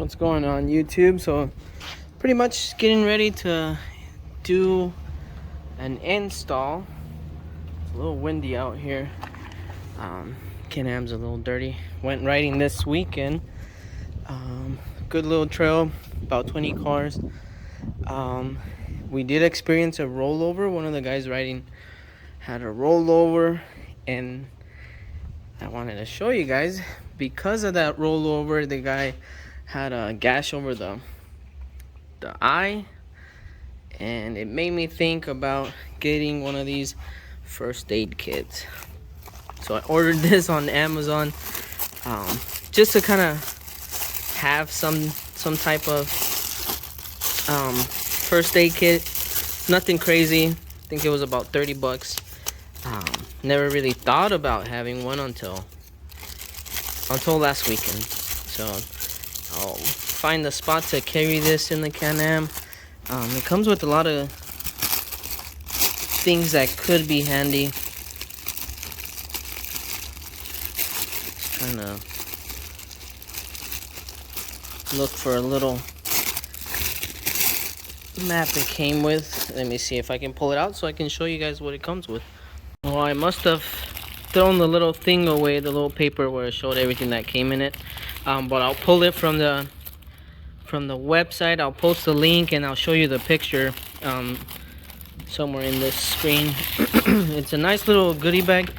What's going on YouTube? So pretty much getting ready to do an install. It's a little windy out here. Can-Am's a little dirty. Went riding this weekend. Good little trail, about 20 cars. We did experience a rollover. One of the guys riding had a rollover, and I wanted to show you guys. Because of that rollover, the guy had a gash over the eye, and it made me think about getting one of these first aid kits. So I ordered this on Amazon, just to kind of have some type of first aid kit. Nothing crazy. I think it was about 30 bucks. Never really thought about having one until last weekend. So I'll find the spot to carry this in the Can-Am. It comes with a lot of things that could be handy. Just trying to look for a little map it came with. Let me see if I can pull it out so I can show you guys what it comes with. Well, I must have thrown the little thing away, the little paper where it showed everything that came in it. But I'll pull it from the website. I'll post the link and I'll show you the picture somewhere in this screen. It's a nice little goodie bag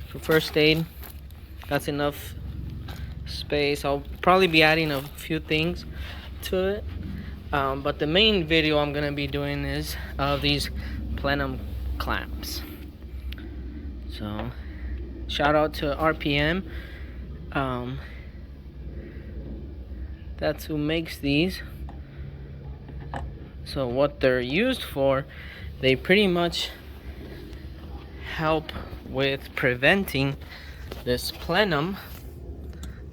for first aid. That's enough space. I'll probably be adding a few things to it. But the main video I'm gonna be doing is of these plenum clamps. So shout out to RPM. That's who makes these. So what they're used for, they pretty much help with preventing this plenum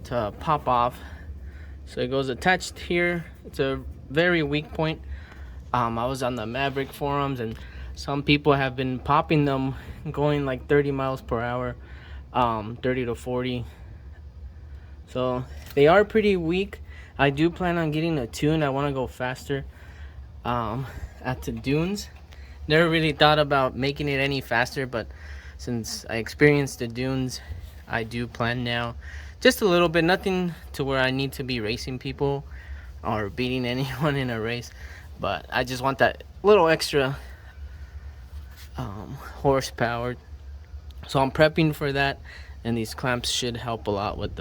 to pop off. So it goes attached here. It's a very weak point. I was on the Maverick forums, and some people have been popping them going like 30 miles per hour, 30 to 40. So they are pretty weak. I do plan on getting a tune. I want to go faster at the dunes. Never really thought about making it any faster, but since I experienced the dunes, I do plan now. Just a little bit, nothing to where I need to be racing people or beating anyone in a race, but I just want that little extra horsepower. So I'm prepping for that, and these clamps should help a lot with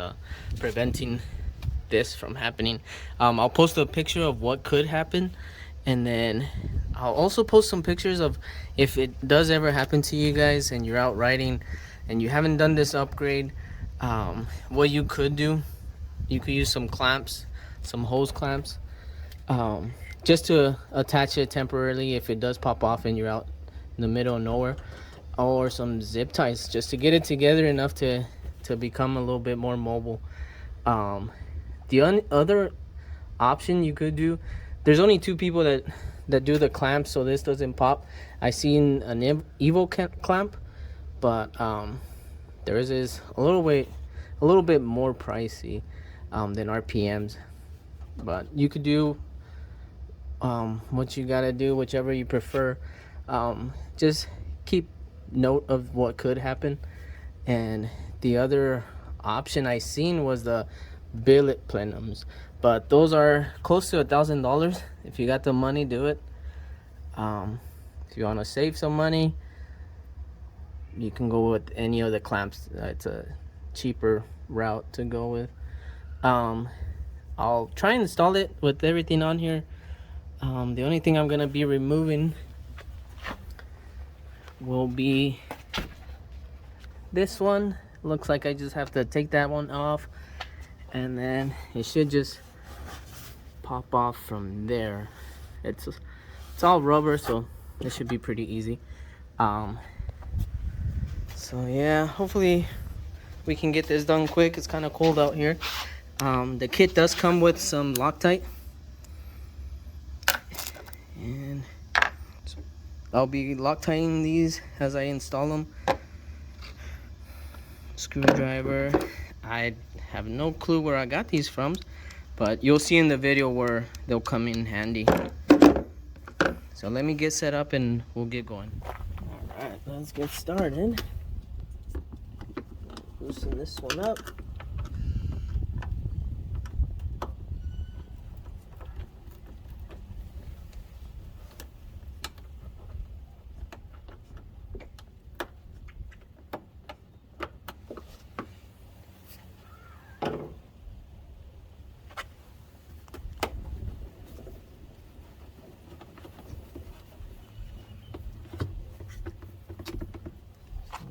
preventing this from happening. I'll post a picture of what could happen, and then I'll also post some pictures of if it does ever happen to you guys and you're out riding and you haven't done this upgrade, what you could do. You could use some clamps, some hose clamps, just to attach it temporarily if it does pop off and you're out in the middle of nowhere, or some zip ties just to get it together enough to become a little bit more mobile. The other option you could do, there's only two people that do the clamps, so this doesn't pop. I seen an Evo clamp, but theirs is a little bit more pricey than RPM's. But you could do what you gotta do, whichever you prefer. Just keep note of what could happen. And the other option I seen was the billet plenums, but those are close to $1,000. If you got the money, do it. If you want to save some money, you can go with any of the clamps. It's a cheaper route to go with. I'll try and install it with everything on here. The only thing I'm gonna be removing will be this one. Looks like I just have to take that one off, and then it should just pop off from there. It's all rubber, so it should be pretty easy. So yeah, hopefully we can get this done quick. It's kind of cold out here. The kit does come with some Loctite, and I'll be Loctiting these as I install them. Screwdriver. I have no clue where I got these from. but you'll see in the video where they'll come in handy. So let me get set up and we'll get going. All right, let's get started. Loosen this one up.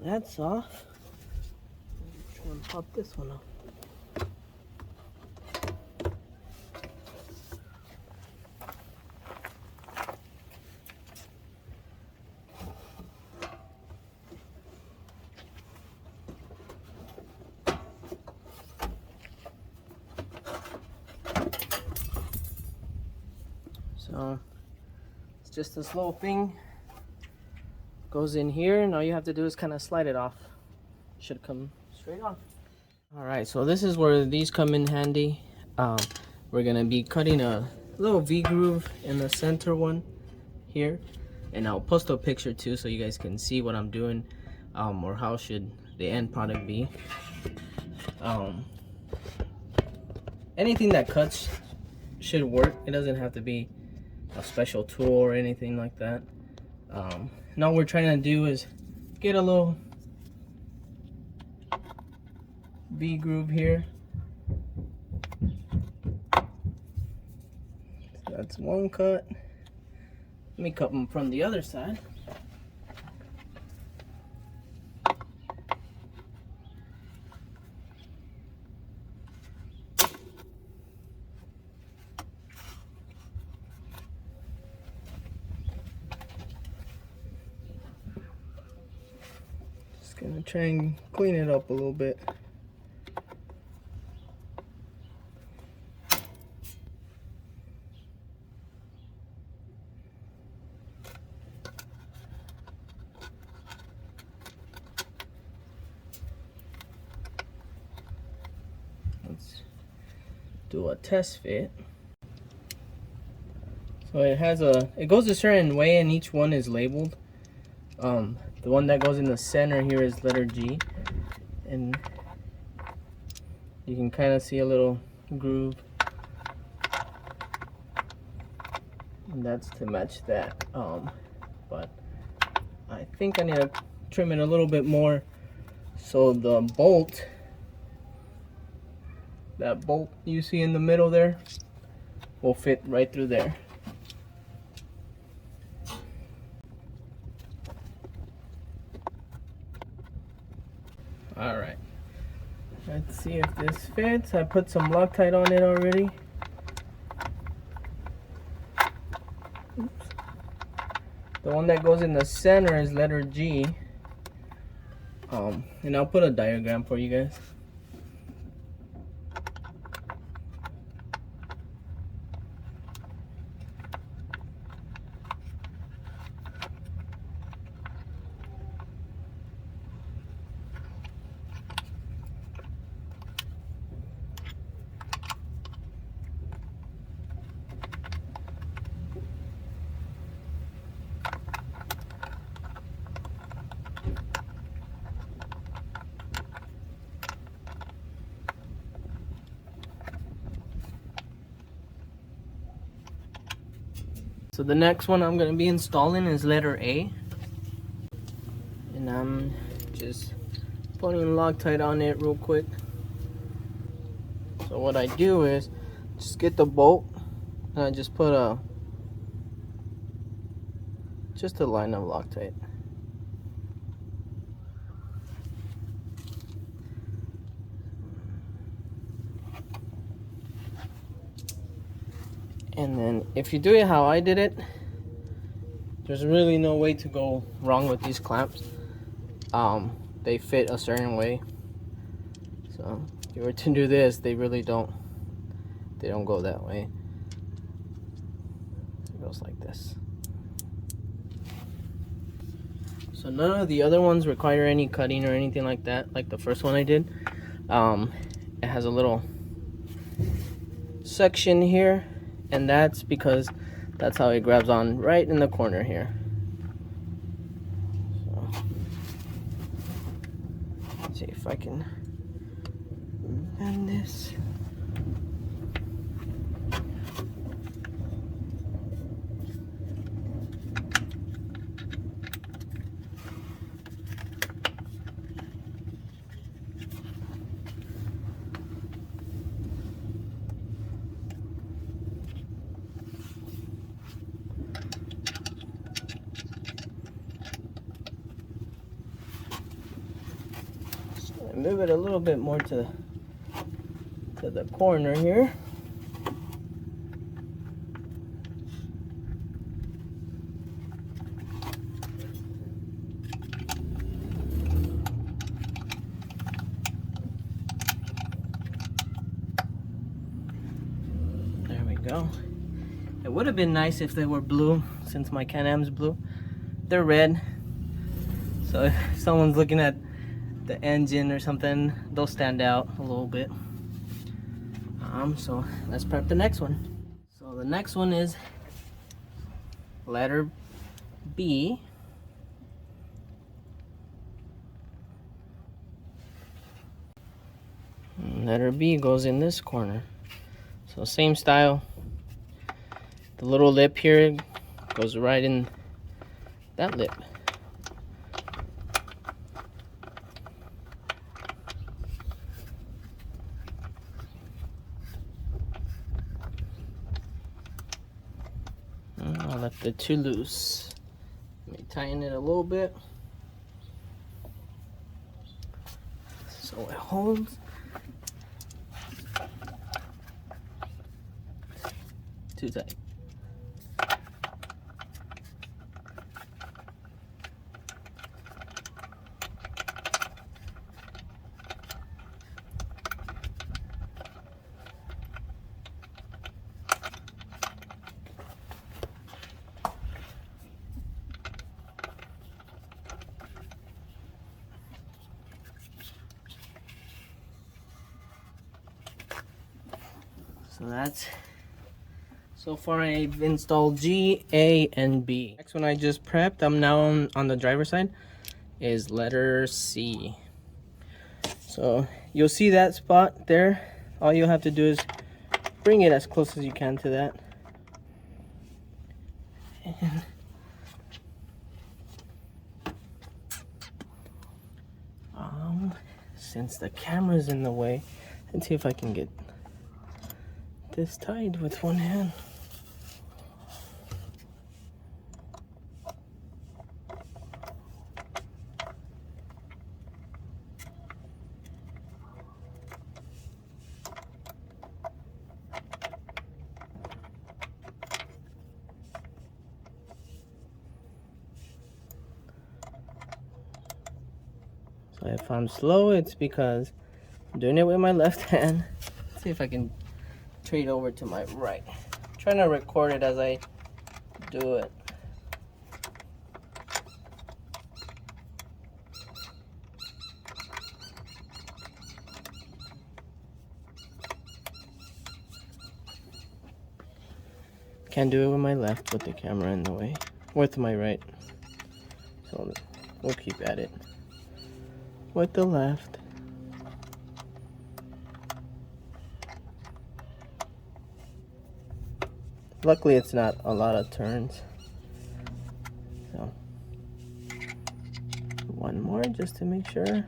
That's off. Try and pop this one up. So it's just this little thing. Goes in here, and all you have to do is kind of slide it off. Should come straight off. All right, so this is where these come in handy. We're gonna be cutting a little V groove in the center one here, and I'll post a picture too so you guys can see what I'm doing, or how should the end product be. Anything that cuts should work. It doesn't have to be a special tool or anything like that. And all we're trying to do is get a little V groove here. So that's one cut. Let me cut them from the other side. Gonna try and clean it up a little bit. Let's do a test fit. So it goes a certain way, and each one is labeled. The one that goes in the center here is letter G, and you can kind of see a little groove, and that's to match that. But I think I need to trim it a little bit more so the bolt, that bolt you see in the middle there, will fit right through there. All right, let's see if this fits. I put some Loctite on it already. Oops. The one that goes in the center is letter G. And I'll put a diagram for you guys. So the next one I'm going to be installing is letter A. And I'm just putting Loctite on it real quick. So what I do is just get the bolt and I just put just a line of Loctite. And then if you do it how I did it, there's really no way to go wrong with these clamps. They fit a certain way. So if you were to do this, they really don't go that way. It goes like this. So none of the other ones require any cutting or anything like that, like the first one I did. It has a little section here, and that's because that's how it grabs on right in the corner here. So, let's see if I can bend this. Move it a little bit more to the corner here. There we go. It would have been nice if they were blue, since my Can-Am's blue. They're red, so if someone's looking at the engine or something, they'll stand out a little bit. So let's prep the next one. So the next one is letter B. And letter B goes in this corner. So same style. The little lip here goes right in that lip. I left it too loose. Let me tighten it a little bit so it holds. Too tight. So that's, so far I've installed G, A, and B. Next one I just prepped, I'm now on the driver's side, is letter C. So you'll see that spot there. All you'll have to do is bring it as close as you can to that. And since the camera's in the way, let's see if I can get this tied with one hand. So if I'm slow, it's because I'm doing it with my left hand. Let's see if I can trade over to my right. I'm trying to record it as I do it. Can't do it with my left with the camera in the way. With my right. So we'll keep at it with the left. Luckily it's not a lot of turns. So one more just to make sure.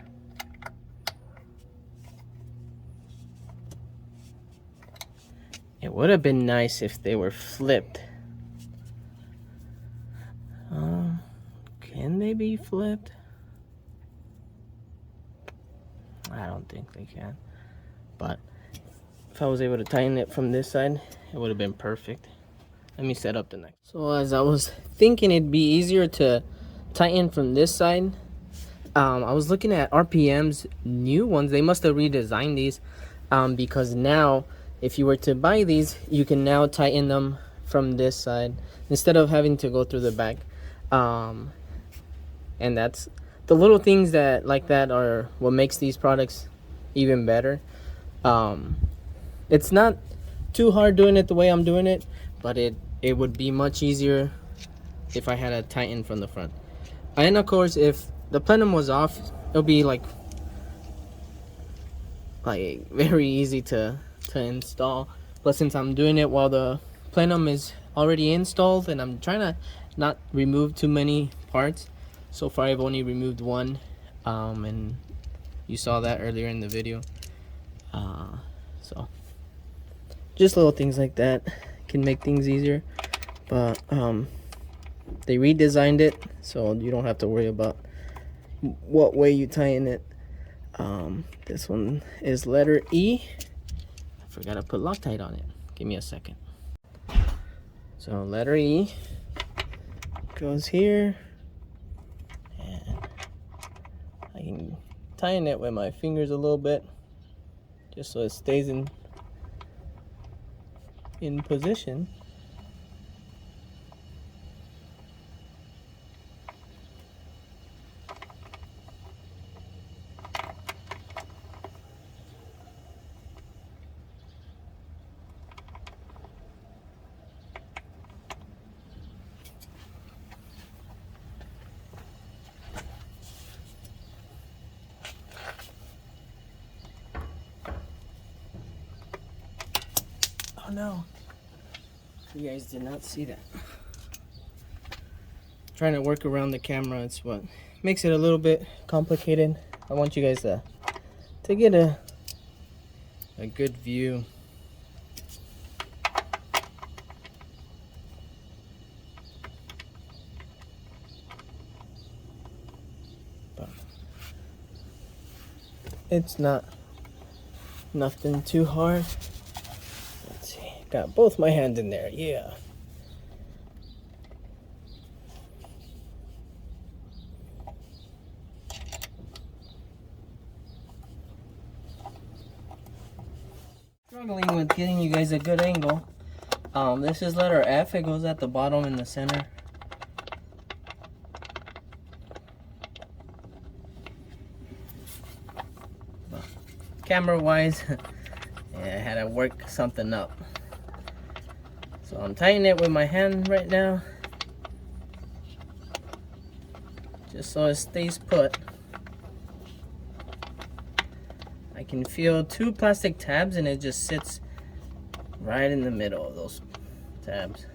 It would have been nice if they were flipped. Can they be flipped? I don't think they can. But if I was able to tighten it from this side, it would have been perfect. Let me set up the next. So as I was thinking it'd be easier to tighten from this side, I was looking at RPM's new ones. They must have redesigned these because now if you were to buy these, you can now tighten them from this side instead of having to go through the back. And that's the little things that like that are what makes these products even better. It's not too hard doing it the way I'm doing it, but it would be much easier if I had a tighten from the front. And of course, if the plenum was off, it'll be like very easy to install. But since I'm doing it while the plenum is already installed, and I'm trying to not remove too many parts, so far I've only removed one, and you saw that earlier in the video. So just little things like that can make things easier. But they redesigned it, so you don't have to worry about what way you tighten it. This one is letter E. I forgot to put Loctite on it. Give me a second. So letter E goes here, and I can tighten it with my fingers a little bit, just so it stays in position. Oh no, you guys did not see that. Trying to work around the camera, it's what makes it a little bit complicated. I want you guys to get a good view. But it's not nothing too hard. Let's see, got both my hands in there, yeah. Struggling with getting you guys a good angle. This is letter F. It goes at the bottom in the center. Camera wise, yeah, I had to work something up. So I'm tightening it with my hand right now, just so it stays put. I can feel 2 plastic tabs, and it just sits right in the middle of those tabs.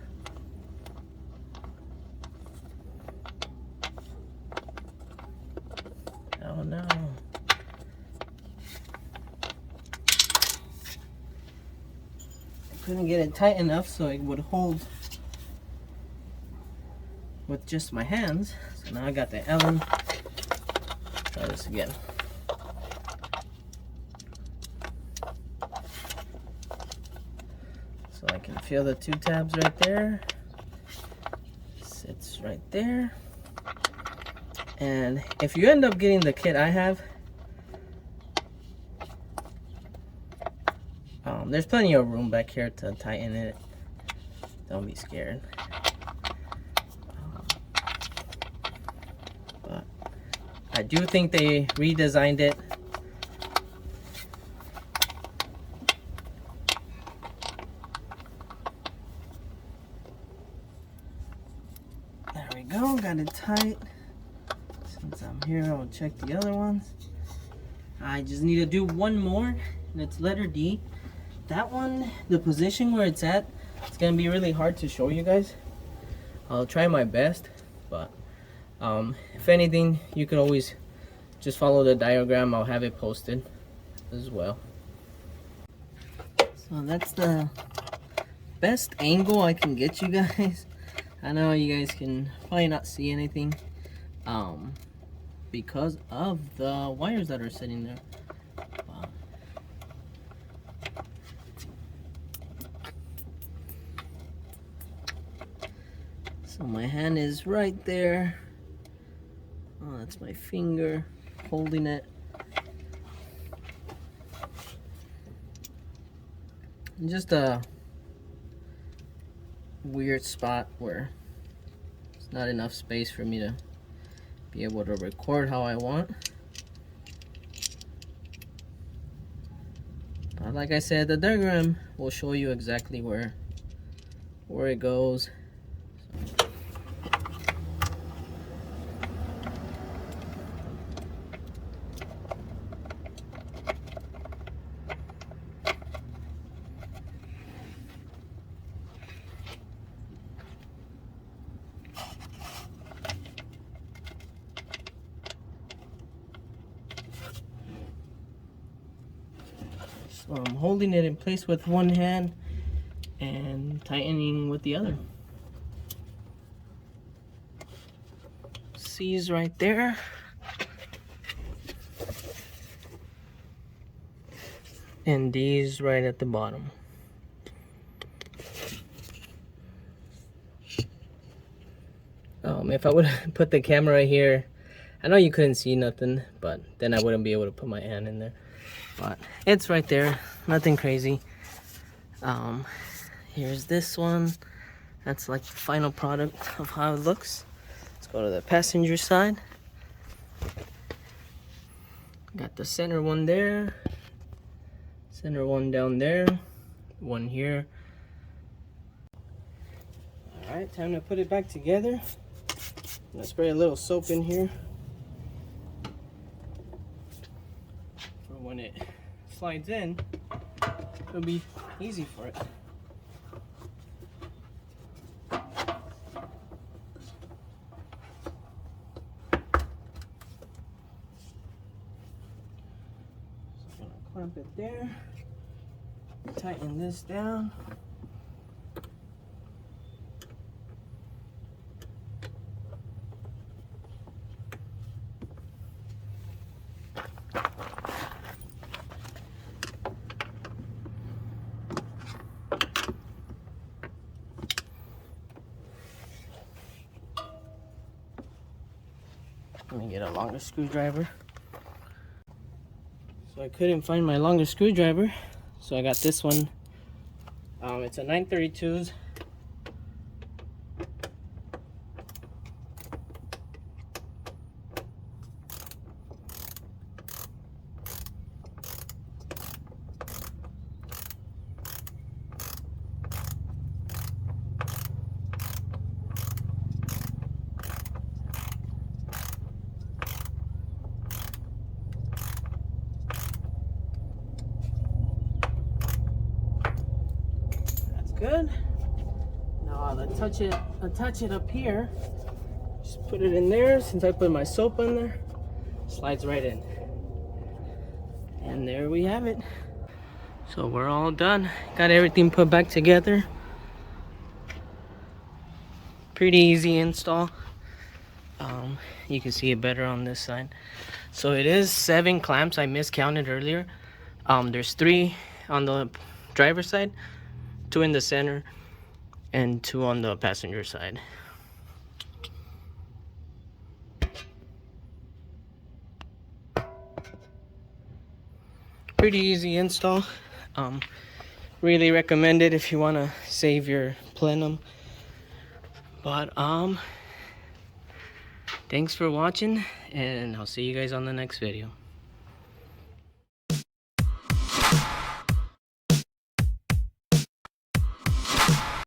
Oh no. I couldn't get it tight enough so it would hold with just my hands. So now I got the Allen. Try this again. So I can feel the 2 tabs right there. Sits right there. And if you end up getting the kit I have, there's plenty of room back here to tighten it. Don't be scared. But I do think they redesigned it. There we go, got it tight. Since I'm here, I'll check the other ones. I just need to do one more, and it's letter D. That one, the position where it's at, it's gonna be really hard to show you guys. I'll try my best, but if anything, you could always just follow the diagram. I'll have it posted as well. So that's the best angle I can get you guys. I know you guys can probably not see anything because of the wires that are sitting there. So my hand is right there. Oh, that's my finger holding it. Just a weird spot where it's not enough space for me to be able to record how I want. But Like I said, the diagram will show you exactly where it goes. So I'm holding it in place with one hand and tightening with the other. C's right there. And D's right at the bottom. If I would have put the camera here, I know you couldn't see nothing, but then I wouldn't be able to put my hand in there. But it's right there, nothing crazy. Here's this one. That's like the final product of how it looks. Let's go to the passenger side. Got the center one there, center one down there, one here. All right, time to put it back together. I'm gonna spray a little soap in here for when it slides in, it'll be easy for it. So I'm gonna clamp it there, tighten this down. Let me get a longer screwdriver. So I couldn't find my longer screwdriver, so I got this one. It's a 932s. Good. Now I'll attach it up here. Just put it in there. Since I put my soap on there, slides right in. And there we have it. So we're all done. Got everything put back together. Pretty easy install. You can see it better on this side. So it is 7 clamps. I miscounted earlier. There's 3 on the driver's side, 2 in the center, and 2 on the passenger side. Pretty easy install. Really recommend it if you want to save your plenum. But thanks for watching, and I'll see you guys on the next video.